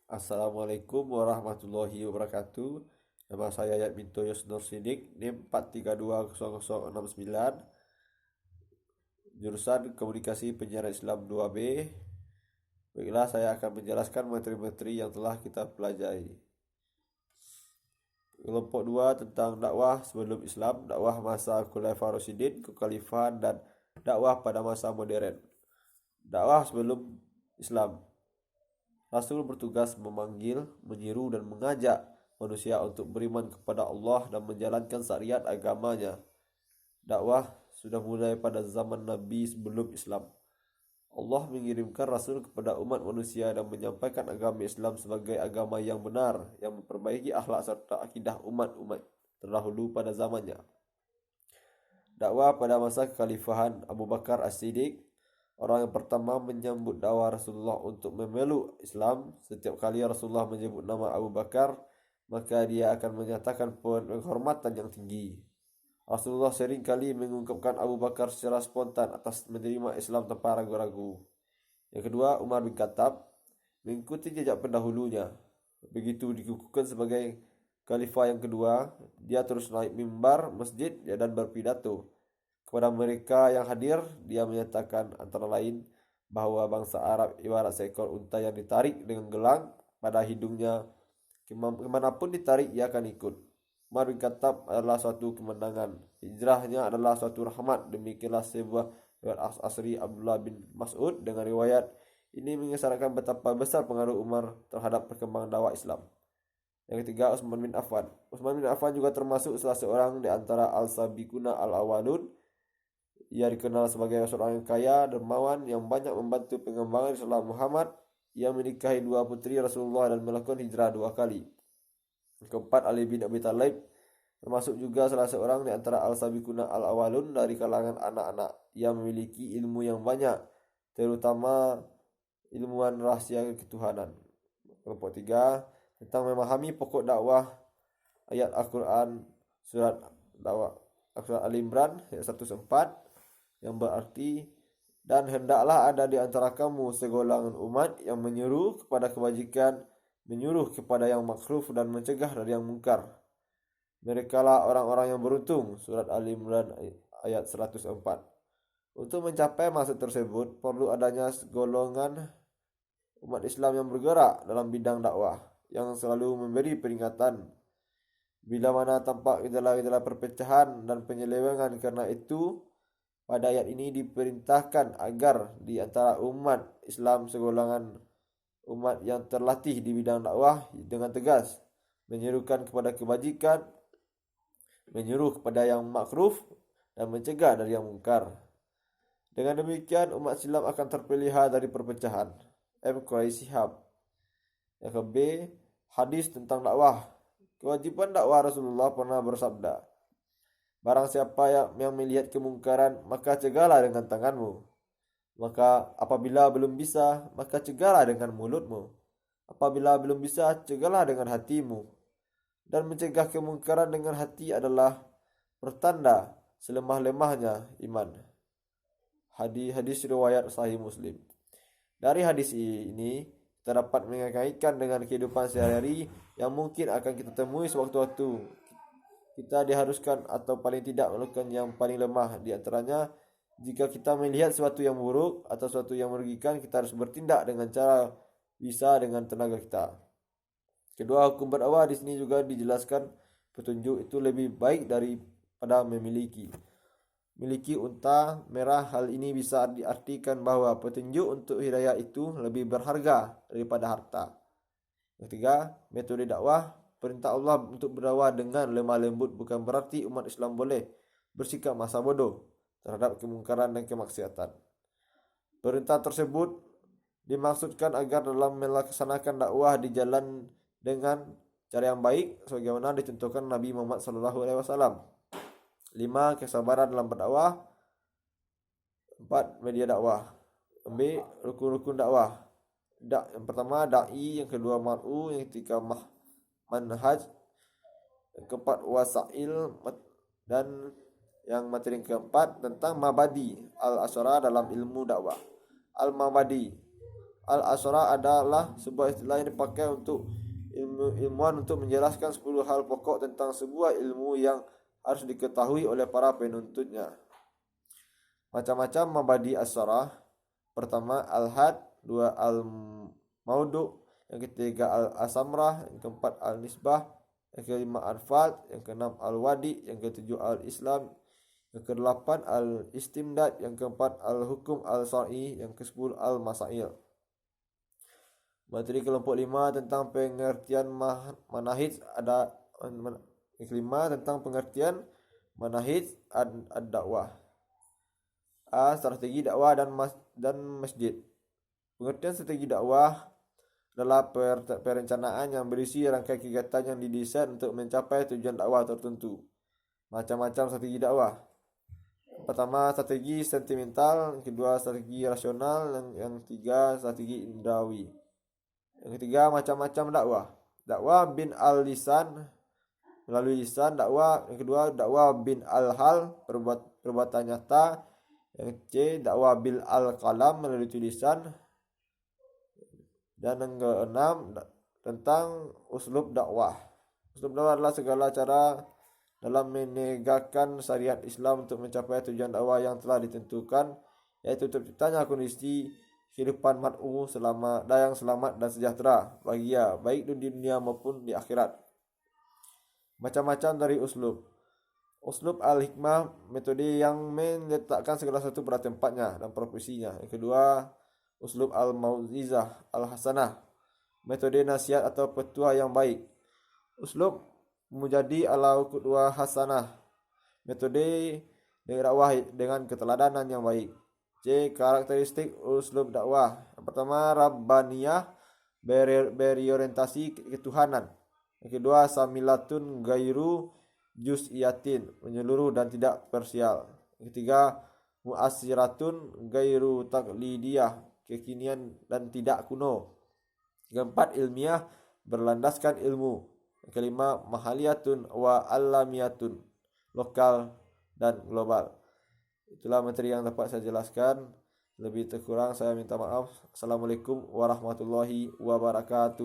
Assalamualaikum warahmatullahi wabarakatuh. Nama saya Yadminto Yusnur Sidik, NIM 43200069, jurusan Komunikasi Penyiaran Islam 2B. Baiklah, saya akan menjelaskan materi-materi yang telah kita pelajari. Kelompok 2 tentang dakwah sebelum Islam, dakwah masa Khulafaur Rasyidin, kekhalifahan, dan dakwah pada masa modern. Dakwah sebelum Islam. Rasul bertugas memanggil, menyeru, dan mengajak manusia untuk beriman kepada Allah dan menjalankan syariat agamanya. Dakwah sudah mulai pada zaman Nabi sebelum Islam. Allah mengirimkan Rasul kepada umat manusia dan menyampaikan agama Islam sebagai agama yang benar, yang memperbaiki akhlak serta akidah umat-umat terdahulu pada zamannya. Dakwah pada masa kekhalifahan Abu Bakar As-Siddiq, orang yang pertama menyambut dakwah Rasulullah untuk memeluk Islam. Setiap kali Rasulullah menyebut nama Abu Bakar, maka dia akan menyatakan penghormatan yang tinggi. Rasulullah sering kali mengungkapkan Abu Bakar secara spontan atas menerima Islam tanpa ragu-ragu. Yang kedua, Umar bin Khattab mengikuti jejak pendahulunya. Begitu dikukuhkan sebagai khalifah yang kedua, dia terus naik mimbar masjid dan berpidato. Kepada mereka yang hadir, dia menyatakan antara lain bahwa bangsa Arab ibarat seekor unta yang ditarik dengan gelang pada hidungnya. Kemanapun ditarik, ia akan ikut. Umar bin Khattab adalah suatu kemenangan. Hijrahnya adalah suatu rahmat. Demikianlah sebuah riwayat Asri Abdullah bin Mas'ud dengan riwayat ini mengisyaratkan betapa besar pengaruh Umar terhadap perkembangan dakwah Islam. Yang ketiga, Utsman bin Affan. Utsman bin Affan juga termasuk salah seorang di antara al-sabiquna al-awwalun. Ia dikenal sebagai seorang yang kaya, dermawan, yang banyak membantu pengembangan Islam Muhammad. Ia menikahi dua putri Rasulullah dan melakukan hijrah 2 kali. Keempat, Ali bin Abi Thalib termasuk juga salah seorang di antara al-sabiquna al-awwalun dari kalangan anak-anak. Ia memiliki ilmu yang banyak, terutama ilmuwan rahasia ketuhanan. Kelompok 3 tentang memahami pokok dakwah ayat Al-Quran surat dakwah surat Al-Imran ayat 104 yang berarti dan hendaklah ada di antara kamu segolongan umat yang menyeru kepada kebajikan, menyuruh kepada yang makruf dan mencegah dari yang mungkar. Merekalah orang-orang yang beruntung. Surat Al-Imran ayat 104. Untuk mencapai maksud tersebut, perlu adanya golongan umat Islam yang bergerak dalam bidang dakwah, yang selalu memberi peringatan bila mana tampak gejala-gejala perpecahan dan penyelewengan. Karena itu, pada ayat ini diperintahkan agar di antara umat Islam segolongan umat yang terlatih di bidang dakwah dengan tegas menyerukan kepada kebajikan, menyuruh kepada yang makruf, dan mencegah dari yang mungkar. Dengan demikian, umat Islam akan terpelihara dari perpecahan. M. Quraisihab. Yang B. Hadis tentang dakwah. Kewajiban dakwah Rasulullah pernah bersabda, barang siapa yang melihat kemungkaran, maka cegahlah dengan tanganmu. Maka apabila belum bisa, maka cegahlah dengan mulutmu. Apabila belum bisa, cegahlah dengan hatimu. Dan mencegah kemungkaran dengan hati adalah pertanda selemah-lemahnya iman. Hadis riwayat Sahih Muslim. Dari hadis ini, kita dapat mengaitkan dengan kehidupan sehari-hari yang mungkin akan kita temui sewaktu-waktu. Kita diharuskan atau paling tidak melakukan yang paling lemah. Di antaranya, jika kita melihat sesuatu yang buruk atau sesuatu yang merugikan, kita harus bertindak dengan cara bisa dengan tenaga kita. Kedua, hukum berdakwah di sini juga dijelaskan petunjuk itu lebih baik daripada memiliki. Miliki unta merah, hal ini bisa diartikan bahwa petunjuk untuk hidayah itu lebih berharga daripada harta. Yang ketiga, metode dakwah. Perintah Allah untuk berdakwah dengan lemah lembut bukan berarti umat Islam boleh bersikap masa bodoh terhadap kemungkaran dan kemaksiatan. Perintah tersebut dimaksudkan agar dalam melaksanakan dakwah di jalan dengan cara yang baik sebagaimana ditentukan Nabi Muhammad SAW. 5. Kesabaran dalam berdakwah. 4. Media dakwah. B. Rukun-rukun dakwah. Yang pertama da'i, yang kedua mar'u, yang ketiga manhaj, yang keempat wasail, dan yang materi yang keempat tentang mabadi al-asyara dalam ilmu dakwah. Al-mabadi, Al-Asyara adalah sebuah istilah yang dipakai untuk ilmuwan untuk menjelaskan 10 hal pokok tentang sebuah ilmu yang harus diketahui oleh para penuntutnya. Macam-macam mabadi asyarah. Pertama al-had, dua al-maudu, yang ketiga al-asamrah, yang keempat al-nisbah, yang kelima al-fad, yang keenam al-wadi, yang ketujuh al-islam, yang kedelapan al-istimdad, yang keempat al-hukum al-syar'i, yang ke-10 al-masail. Materi kelompok 5 tentang pengertian manahij ada yang kelima tentang pengertian manahij ad-dakwah. Strategi dakwah dan masjid. Pengertian strategi dakwah adalah perencanaan yang berisi rangkaian kegiatan yang didesain untuk mencapai tujuan dakwah tertentu. Macam-macam strategi dakwah. Pertama, strategi sentimental, yang kedua strategi rasional, yang ketiga strategi indrawi. Yang ketiga, macam-macam dakwah. Dakwah bin al-lisan, melalui lisan dakwah. Yang kedua, dakwah bin al-hal, perbuatan nyata. Yang C, dakwah bil al-qalam, melalui tulisan. Dan yang keenam, tentang uslub dakwah. Uslub dakwah adalah segala cara dalam menegakkan syariat Islam untuk mencapai tujuan dakwah yang telah ditentukan, yaitu terciptanya kondisi kehidupan mad'u yang selamat dan sejahtera bagi dia, baik di dunia maupun di akhirat. Macam-macam dari uslub. Uslub al-hikmah, metode yang meletakkan segala sesuatu pada tempatnya dan proporsinya. Yang kedua, uslub al-mau'izah al-hasanah, metode nasihat atau petua yang baik. Uslub mujadi al-qudwah hasanah, metode dakwah dengan keteladanan yang baik. C. Karakteristik uslub dakwah. Yang pertama, rabbaniyah, berorientasi ketuhanan. Yang kedua, samilatun gairu juz'iyatin, menyeluruh dan tidak parsial. Yang ketiga, mu'assiratun gairu taqlidiyah, kekinian dan tidak kuno. Yang keempat, ilmiah, berlandaskan ilmu. Yang kelima, mahaliyatun wa alamiyatun, lokal dan global. Itulah materi yang dapat saya jelaskan. Lebih terkurang saya minta maaf. Assalamualaikum warahmatullahi wabarakatuh.